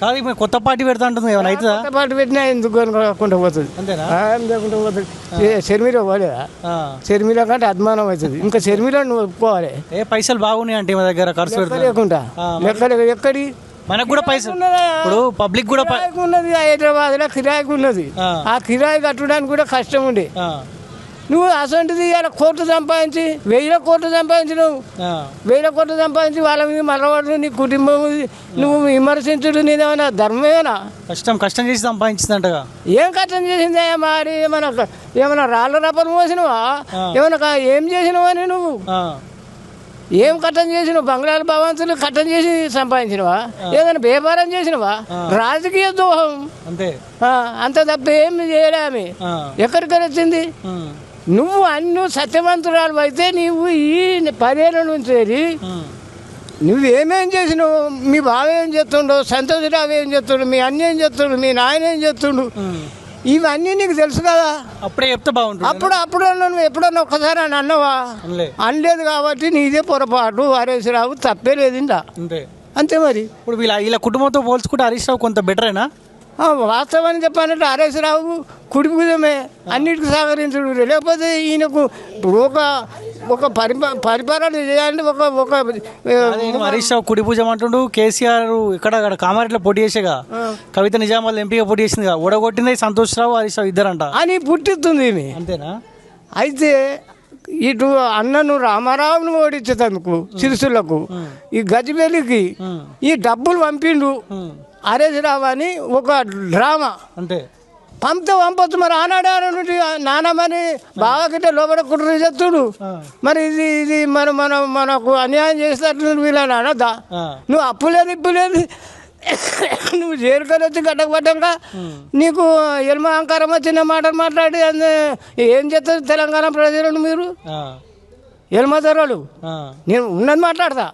కాదు ఇప్పుడు కొత్త పార్టీ పెడతా ఉంటుంది ఏమైనా అవుతుందా? కొత్త పార్టీ పెట్టినా ఎందుకు అనుకుంటా పోతుంది. అంతేనా? లేకుండా పోతుంది. షర్మిల పోలేదా? షర్మిల కంటే అభిమానం అవుతుంది. ఇంకా షర్మిల నువ్వు ఒప్పుకోవాలి. పైసలు బాగున్నాయి అంటే మా దగ్గర ఖర్చు పెడతా లేకుండా ఎక్కడి మనకు కూడా పైసలు ఇప్పుడు పబ్లిక్ కూడా ఉన్నది. హైదరాబాద్ లో కిరాయికి ఉన్నది. ఆ కిరాయి కట్టడానికి కూడా కష్టం ఉండే. నువ్వు అసంటిది ఇలా కోట్లు సంపాదించి 1000 కోట్లు సంపాదించినావు. 1000 కోట్లు సంపాదించి వాళ్ళ మీద మరవాడు నీ కుటుంబం నువ్వు విమర్శించుడు నీదేమైనా ధర్మమేనా? కష్టం చేసి సంపాదించిందంటగా. ఏం కష్టం చేసిందే మరి? ఏమైనా రాళ్ళ రప్పలు మోసినవా? ఏమైనా ఏం చేసినవని నువ్వు ఏం కట్టం చేసినావు? బంగ్లాల భవంతులు కట్టం చేసి సంపాదించినవా? ఏదైనా వ్యాపారం చేసినవా? రాజకీయ దోహం అంత తప్ప ఏం చేయలే ఆమె. ఎక్కడికి వచ్చింది? నువ్వు అన్ని సత్యవంతురాలు అయితే నీవు ఈ 10 ఏళ్ళ నుంచి నువ్వేమేం చేసినావు? మీ బావ ఏం చేస్తుండో, సంతోషరావు ఏం చేస్తుండు, మీ అన్న ఏం చేస్తుండు, మీ నాయన ఏం చేస్తుండు, ఇవన్నీ నీకు తెలుసు కదా. అప్పుడే చెప్తే బాగుంటుంది. అప్పుడు నువ్వు ఎప్పుడన్నా ఒక్కసారి అని అన్నవా? అనలేదు కాబట్టి నీదే పొరపాటు. హరీష్ రావు తప్పే లేదు అంతే. మరి ఇప్పుడు వీళ్ళ కుటుంబంతో పోల్చుకుంటే హరీష్ రావు కొంత బెటరేనా? వాస్తవాన్ని చెప్పాలంటే హరీష్ రావు కుడి భుజమే, అన్నిటికీ సహకరించుడు. లేకపోతే ఈయనకు ఒక పరిపాలన చేయాలంటే ఒక హరీష్ రావు కుడి భుజం అంటుండు. కేసీఆర్ ఇక్కడ కామారెడ్డిలో పోటీ చేసేగా, కవిత నిజామాబాద్ ఎంపీగా పోటీ చేసిందిగా, ఓడగొట్టింది సంతోష్ రావు హరీష్ రావు ఇద్దరంట అని పుట్టిస్తుంది ఈమె. అంతేనా? అయితే ఇటు అన్నను రామారావును ఓడించేందుకు సిరిసులకు ఈ గజిబెలికి ఈ డబ్బులు పంపిండు హరీష్ రావు అని ఒక డ్రామా. అంటే పంపొచ్చు. మరి ఆనాడు నానమని బాగా గిట్ట లోపల కుట్ర చేస్తుడు. మరి ఇది మనకు అన్యాయం చేసేటట్లు వీళ్ళని అనొద్దా? నువ్వు అప్పు లేదు ఇప్పు లేదు, నువ్వు జైలుకొని వచ్చి గడ్డకు నీకు ఎల్మ అహంకారం వచ్చిన మాటలు మాట్లాడి ఏం చేస్తారు తెలంగాణ ప్రజలను? మీరు ఎల్మ ధరలు నేను ఉన్నది మాట్లాడతా.